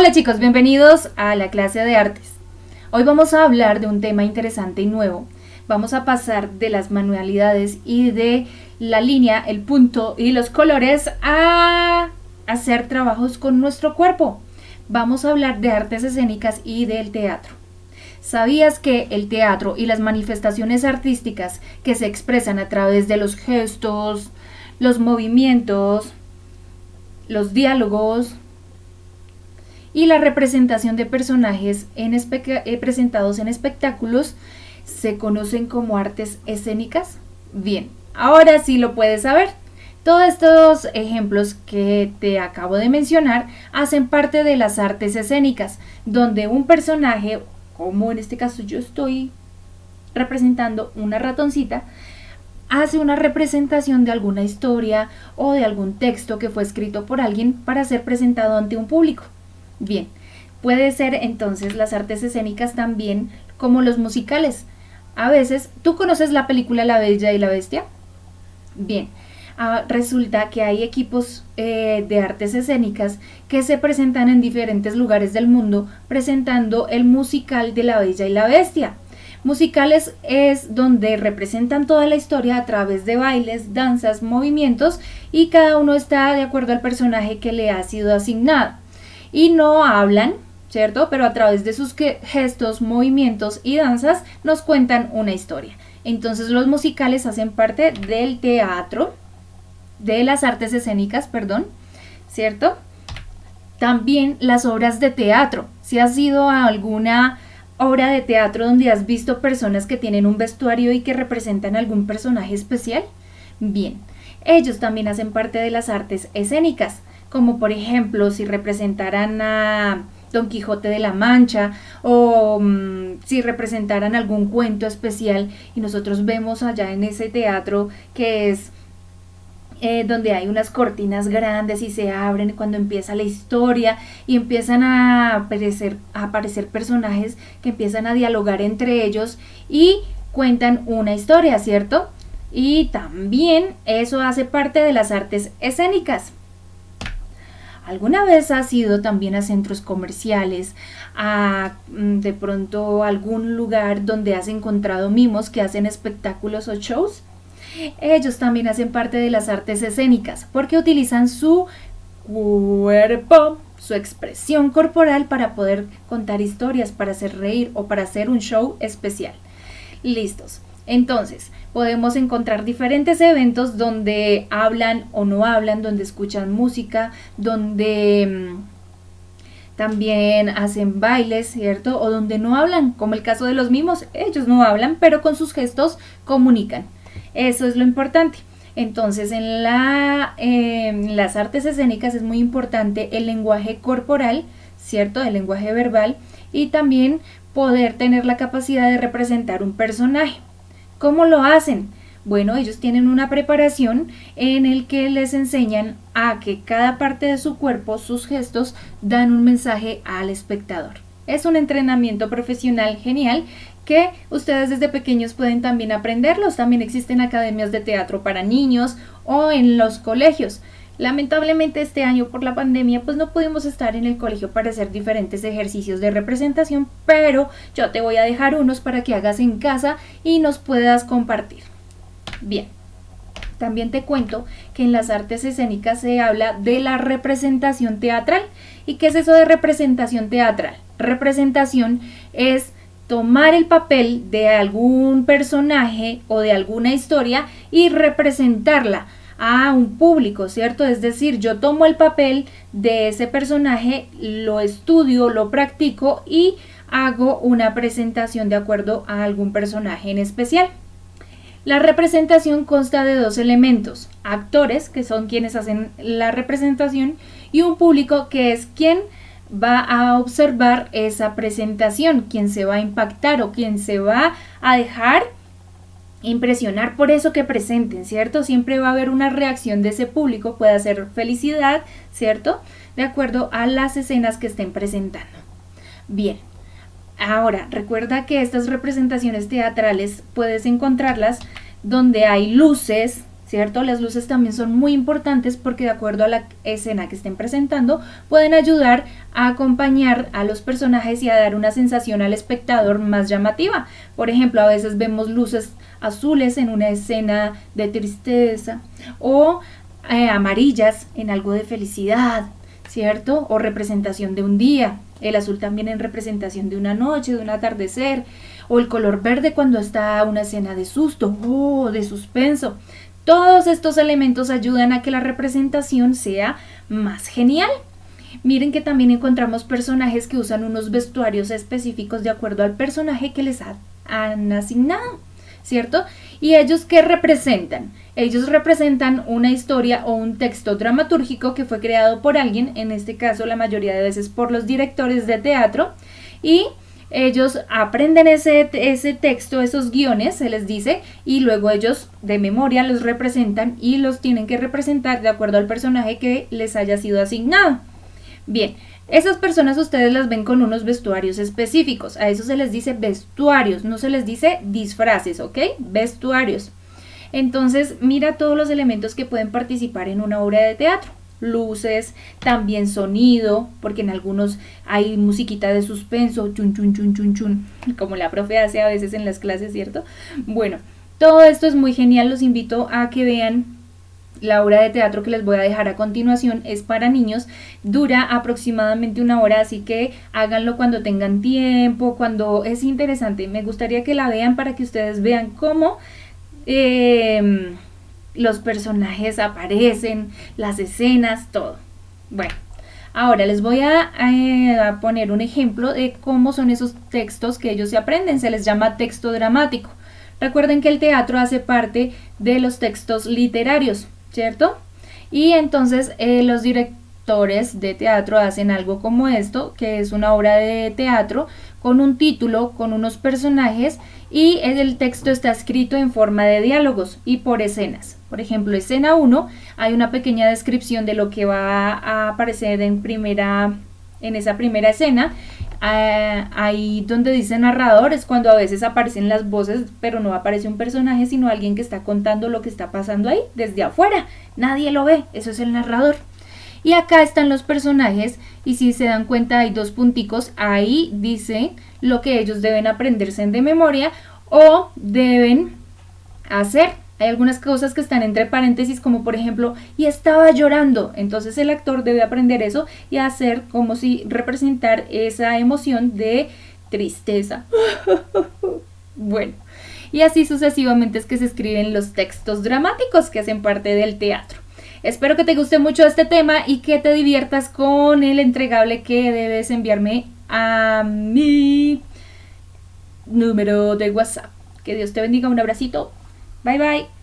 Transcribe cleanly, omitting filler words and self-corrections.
Hola chicos, bienvenidos a la clase de artes. Hoy vamos a hablar de un tema interesante y nuevo. Vamos a pasar de las manualidades y de la línea, el punto y los colores a hacer trabajos con nuestro cuerpo. Vamos a hablar de artes escénicas y del teatro. ¿Sabías que el teatro y las manifestaciones artísticas que se expresan a través de los gestos, los movimientos, los diálogos y la representación de personajes presentados en espectáculos se conocen como artes escénicas? Bien, ahora sí lo puedes saber. Todos estos ejemplos que te acabo de mencionar hacen parte de las artes escénicas, donde un personaje, como en este caso yo estoy representando una ratoncita, hace una representación de alguna historia o de algún texto que fue escrito por alguien para ser presentado ante un público. Bien, puede ser entonces las artes escénicas también como los musicales. A veces, ¿tú conoces la película La Bella y la Bestia? Bien, resulta que hay equipos de artes escénicas que se presentan en diferentes lugares del mundo presentando el musical de La Bella y la Bestia. Musicales es donde representan toda la historia a través de bailes, danzas, movimientos y cada uno está de acuerdo al personaje que le ha sido asignado. Y no hablan, ¿cierto? Pero a través de sus gestos, movimientos y danzas nos cuentan una historia. Entonces los musicales hacen parte del teatro, de las artes escénicas, perdón, ¿cierto? También las obras de teatro. Si has ido a alguna obra de teatro donde has visto personas que tienen un vestuario y que representan algún personaje especial, bien, ellos también hacen parte de las artes escénicas, como por ejemplo si representaran a Don Quijote de la Mancha o si representaran algún cuento especial y nosotros vemos allá en ese teatro que es donde hay unas cortinas grandes y se abren cuando empieza la historia y empiezan a aparecer personajes que empiezan a dialogar entre ellos y cuentan una historia, ¿cierto? Y también eso hace parte de las artes escénicas. ¿Alguna vez has ido también a centros comerciales, a de pronto algún lugar donde has encontrado mimos que hacen espectáculos o shows? Ellos también hacen parte de las artes escénicas porque utilizan su cuerpo, su expresión corporal para poder contar historias, para hacer reír o para hacer un show especial. Listos. Entonces, podemos encontrar diferentes eventos donde hablan o no hablan, donde escuchan música, donde también hacen bailes, ¿cierto? O donde no hablan, como el caso de los mimos. Ellos no hablan, pero con sus gestos comunican. Eso es lo importante. Entonces, en las artes escénicas es muy importante el lenguaje corporal, ¿cierto? El lenguaje verbal y también poder tener la capacidad de representar un personaje. ¿Cómo lo hacen? Bueno, ellos tienen una preparación en el que les enseñan a que cada parte de su cuerpo, sus gestos, dan un mensaje al espectador. Es un entrenamiento profesional genial que ustedes desde pequeños pueden también aprenderlos. También existen academias de teatro para niños o en los colegios. Lamentablemente este año por la pandemia pues no pudimos estar en el colegio para hacer diferentes ejercicios de representación, pero yo te voy a dejar unos para que hagas en casa y nos puedas compartir. Bien, también te cuento que en las artes escénicas se habla de la representación teatral. ¿Y qué es eso de representación teatral? Representación es tomar el papel de algún personaje o de alguna historia y representarla a un público, ¿cierto? Es decir, yo tomo el papel de ese personaje, lo estudio, lo practico y hago una presentación de acuerdo a algún personaje en especial. La representación consta de dos elementos: actores, que son quienes hacen la representación, y un público, que es quien va a observar esa presentación, quien se va a impactar o quien se va a dejar impresionar por eso que presenten, ¿cierto? Siempre va a haber una reacción de ese público, puede ser felicidad, ¿cierto? De acuerdo a las escenas que estén presentando. Bien, ahora recuerda que estas representaciones teatrales puedes encontrarlas donde hay luces, ¿cierto? Las luces también son muy importantes porque de acuerdo a la escena que estén presentando pueden ayudar a acompañar a los personajes y a dar una sensación al espectador más llamativa. Por ejemplo, a veces vemos luces azules en una escena de tristeza o amarillas en algo de felicidad, ¿cierto? O representación de un día. El azul también en representación de una noche, de un atardecer. O el color verde cuando está una escena de susto o de suspenso. Todos estos elementos ayudan a que la representación sea más genial. Miren que también encontramos personajes que usan unos vestuarios específicos de acuerdo al personaje que les han asignado, ¿cierto? ¿Y ellos qué representan? Ellos representan una historia o un texto dramatúrgico que fue creado por alguien, en este caso la mayoría de veces por los directores de teatro, y ellos aprenden ese texto, esos guiones, se les dice, y luego ellos de memoria los representan y los tienen que representar de acuerdo al personaje que les haya sido asignado. Bien, esas personas ustedes las ven con unos vestuarios específicos, a eso se les dice vestuarios, no se les dice disfraces, ¿ok? Vestuarios. Entonces, mira todos los elementos que pueden participar en una obra de teatro. Luces, también sonido, porque en algunos hay musiquita de suspenso, chun chun chun chun chun, como la profe hace a veces en las clases, ¿cierto? Bueno, todo esto es muy genial, los invito a que vean la obra de teatro que les voy a dejar a continuación. Es para niños, dura aproximadamente 1 hora, así que háganlo cuando tengan tiempo, cuando es interesante. Me gustaría que la vean para que ustedes vean cómo los personajes aparecen, las escenas, todo. Bueno, ahora les voy a poner un ejemplo de cómo son esos textos que ellos se aprenden. Se les llama texto dramático. Recuerden que el teatro hace parte de los textos literarios, ¿cierto? Y entonces los directores de teatro hacen algo como esto, que es una obra de teatro con un título, con unos personajes, y el texto está escrito en forma de diálogos y por escenas. Por ejemplo, escena 1, hay una pequeña descripción de lo que va a aparecer en esa primera escena. Ahí donde dice narrador es cuando a veces aparecen las voces, pero no aparece un personaje, sino alguien que está contando lo que está pasando ahí, desde afuera. Nadie lo ve, eso es el narrador. Y acá están los personajes, y si se dan cuenta hay 2 punticos, ahí dice lo que ellos deben aprenderse de memoria o deben hacer. Hay algunas cosas que están entre paréntesis, como por ejemplo, y estaba llorando. Entonces el actor debe aprender eso y hacer como si representar esa emoción de tristeza. Bueno, y así sucesivamente es que se escriben los textos dramáticos que hacen parte del teatro. Espero que te guste mucho este tema y que te diviertas con el entregable que debes enviarme a mi número de WhatsApp. Que Dios te bendiga, un abracito. Bye bye.